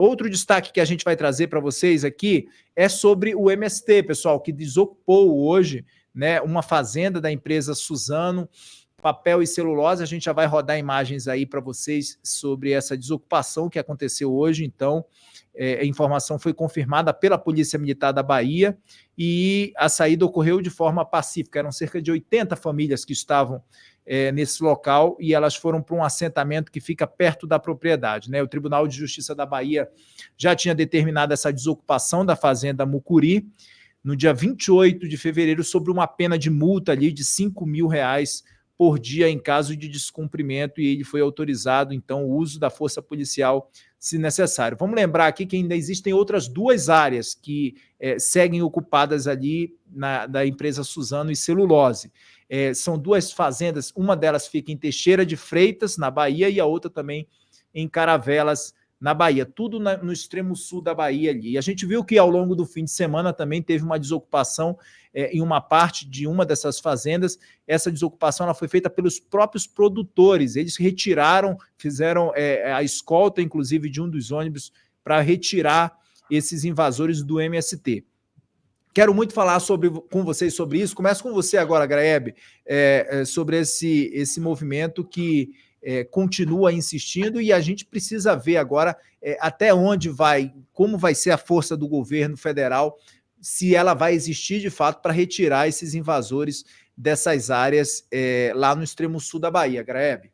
Outro destaque que a gente vai trazer para vocês aqui é sobre o MST, pessoal, que desocupou hoje, né, uma fazenda da empresa Suzano, papel e celulose. A gente já vai rodar imagens aí para vocês sobre essa desocupação que aconteceu hoje. Então, a informação foi confirmada pela Polícia Militar da Bahia e a saída ocorreu de forma pacífica. Eram cerca de 80 famílias que estavam nesse local e elas foram para um assentamento que fica perto da propriedade, né? O Tribunal de Justiça da Bahia já tinha determinado essa desocupação da fazenda Mucuri no dia 28 de fevereiro, sobre uma pena de multa ali de R$ 5.000 por dia em caso de descumprimento, e ele foi autorizado, então, o uso da força policial, se necessário. Vamos lembrar aqui que ainda existem outras 2 áreas que seguem ocupadas ali da empresa Suzano e Celulose. São 2 fazendas, uma delas fica em Teixeira de Freitas, na Bahia, e a outra também em Caravelas, na Bahia, tudo no extremo sul da Bahia ali. E a gente viu que ao longo do fim de semana também teve uma desocupação em uma parte de uma dessas fazendas. Essa desocupação ela foi feita pelos próprios produtores, eles retiraram, fizeram a escolta, inclusive, de um dos ônibus para retirar esses invasores do MST. Quero muito falar com vocês sobre isso. Começo com você agora, Graeb, sobre esse movimento que continua insistindo, e a gente precisa ver agora até onde vai, como vai ser a força do governo federal, se ela vai existir de fato para retirar esses invasores dessas áreas lá no extremo sul da Bahia. Graeb.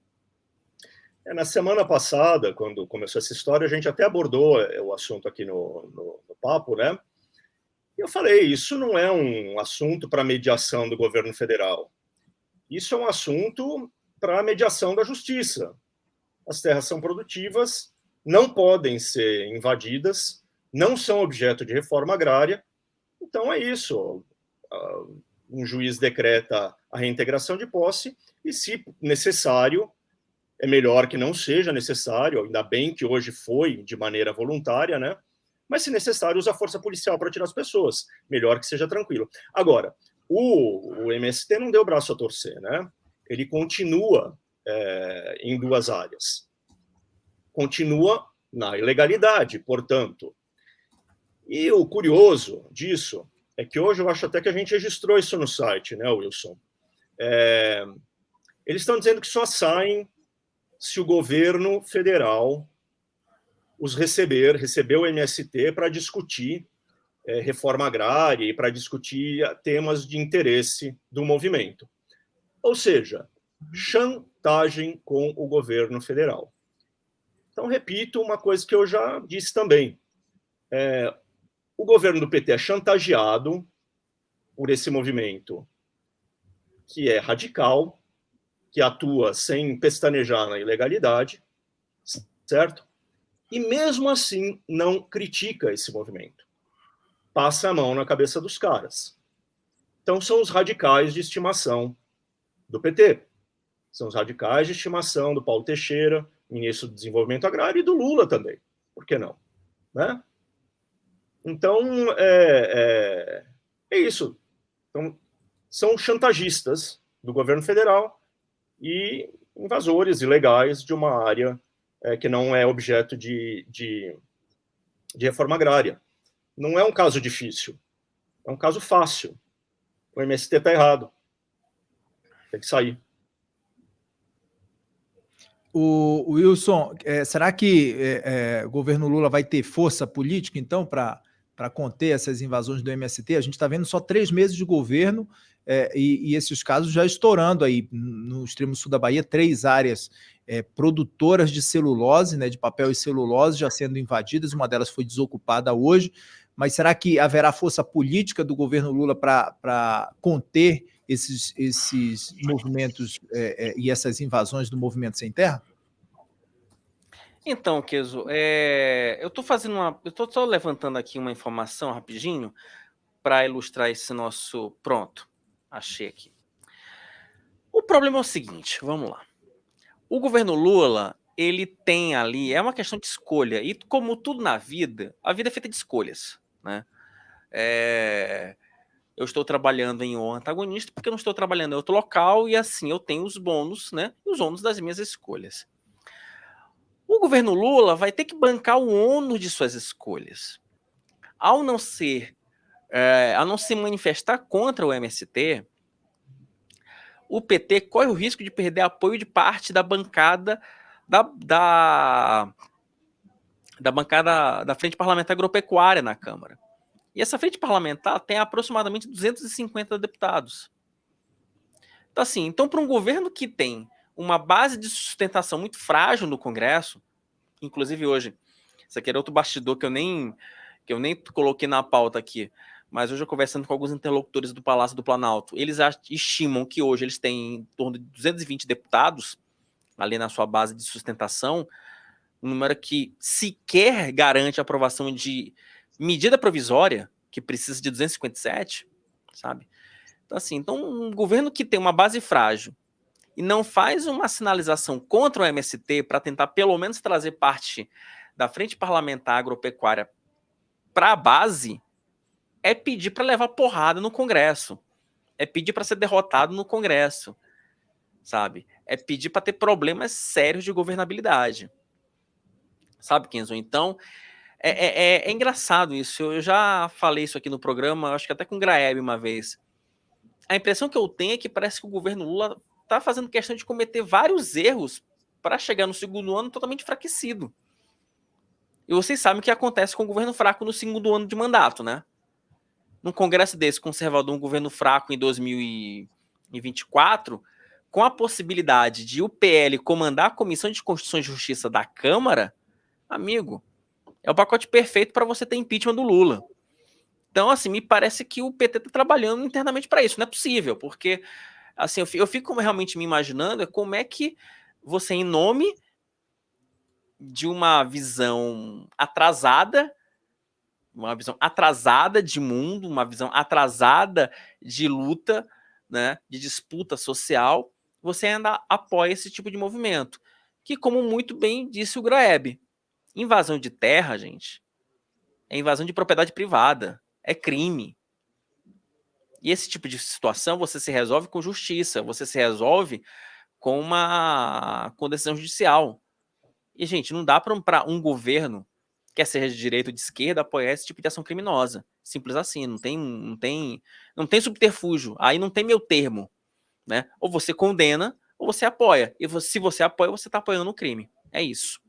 Na semana passada, quando começou essa história, a gente até abordou o assunto aqui no papo, né? E eu falei, isso não é um assunto para mediação do governo federal. Isso é um assunto para a mediação da justiça. As terras são produtivas, não podem ser invadidas, não são objeto de reforma agrária. Então é isso. Um juiz decreta a reintegração de posse e, se necessário, é melhor que não seja necessário, ainda bem que hoje foi de maneira voluntária, né? Mas, se necessário, usa a força policial para tirar as pessoas. Melhor que seja tranquilo. Agora, o MST não deu o braço a torcer, né? Ele continua em 2 áreas. Continua na ilegalidade, portanto. E o curioso disso é que hoje eu acho até que a gente registrou isso no site, né, Wilson? Eles estão dizendo que só saem se o governo federal os receber o MST para discutir reforma agrária e para discutir temas de interesse do movimento. Ou seja, chantagem com o governo federal. Então, repito uma coisa que eu já disse também. O governo do PT é chantageado por esse movimento que é radical, que atua sem pestanejar na ilegalidade, certo? E mesmo assim não critica esse movimento. Passa a mão na cabeça dos caras. Então são os radicais de estimação do PT. São os radicais de estimação do Paulo Teixeira, ministro do Desenvolvimento Agrário, e do Lula também. Por que não? Né? Então, é isso. Então, são chantagistas do governo federal e invasores ilegais de uma área que não é objeto de reforma agrária. Não é um caso difícil, é um caso fácil. O MST está errado. Tem que sair. O Wilson, será que o governo Lula vai ter força política, então, para conter essas invasões do MST? A gente está vendo só 3 meses de governo e esses casos já estourando aí no extremo sul da Bahia, 3 áreas produtoras de celulose, né, de papel e celulose, já sendo invadidas. Uma delas foi desocupada hoje. Mas será que haverá força política do governo Lula para conter esses movimentos e essas invasões do movimento sem terra? Então, Keso, eu estou só levantando aqui uma informação rapidinho para ilustrar esse nosso... Pronto, achei aqui. O problema é o seguinte, vamos lá. O governo Lula, ele tem ali, é uma questão de escolha, e como tudo na vida, a vida é feita de escolhas, né? Eu estou trabalhando em um antagonista porque eu não estou trabalhando em outro local, e assim eu tenho os bônus, né? Os ônus das minhas escolhas. O governo Lula vai ter que bancar o ônus de suas escolhas. Ao não se manifestar contra o MST, o PT corre o risco de perder apoio de parte da bancada da bancada da Frente Parlamentar Agropecuária na Câmara. E essa frente parlamentar tem aproximadamente 250 deputados. Então, assim, para um governo que tem uma base de sustentação muito frágil no Congresso, inclusive hoje, isso aqui era outro bastidor que eu nem coloquei na pauta aqui, mas hoje eu conversando com alguns interlocutores do Palácio do Planalto, eles estimam que hoje eles têm em torno de 220 deputados ali na sua base de sustentação, um número que sequer garante a aprovação de medida provisória, que precisa de 257, sabe? Então, assim, um governo que tem uma base frágil e não faz uma sinalização contra o MST para tentar pelo menos trazer parte da Frente Parlamentar Agropecuária para a base, é pedir para levar porrada no Congresso, é pedir para ser derrotado no Congresso, sabe? É pedir para ter problemas sérios de governabilidade. Sabe, Kenzo? Então, é engraçado isso. Eu já falei isso aqui no programa, acho que até com o Graeb uma vez. A impressão que eu tenho é que parece que o governo Lula está fazendo questão de cometer vários erros para chegar no segundo ano totalmente enfraquecido. E vocês sabem o que acontece com o governo fraco no segundo ano de mandato, né? Num congresso desse conservador, um governo fraco em 2024, com a possibilidade de o PL comandar a Comissão de Constituição e Justiça da Câmara, amigo, é o pacote perfeito para você ter impeachment do Lula. Então, assim, me parece que o PT está trabalhando internamente para isso. Não é possível, porque assim, eu fico realmente me imaginando como é que você, em nome de uma visão atrasada de mundo, uma visão atrasada de luta, né, de disputa social, você ainda apoia esse tipo de movimento. Que, como muito bem disse o Graeb, invasão de terra, gente, é invasão de propriedade privada, é crime. E esse tipo de situação você se resolve com justiça, você se resolve com decisão judicial. E, gente, não dá para um governo, quer seja de direita ou de esquerda, apoiar esse tipo de ação criminosa. Simples assim, não tem subterfúgio. Aí não tem meio termo, né? Ou você condena, ou você apoia. E se você apoia, você está apoiando o crime. É isso.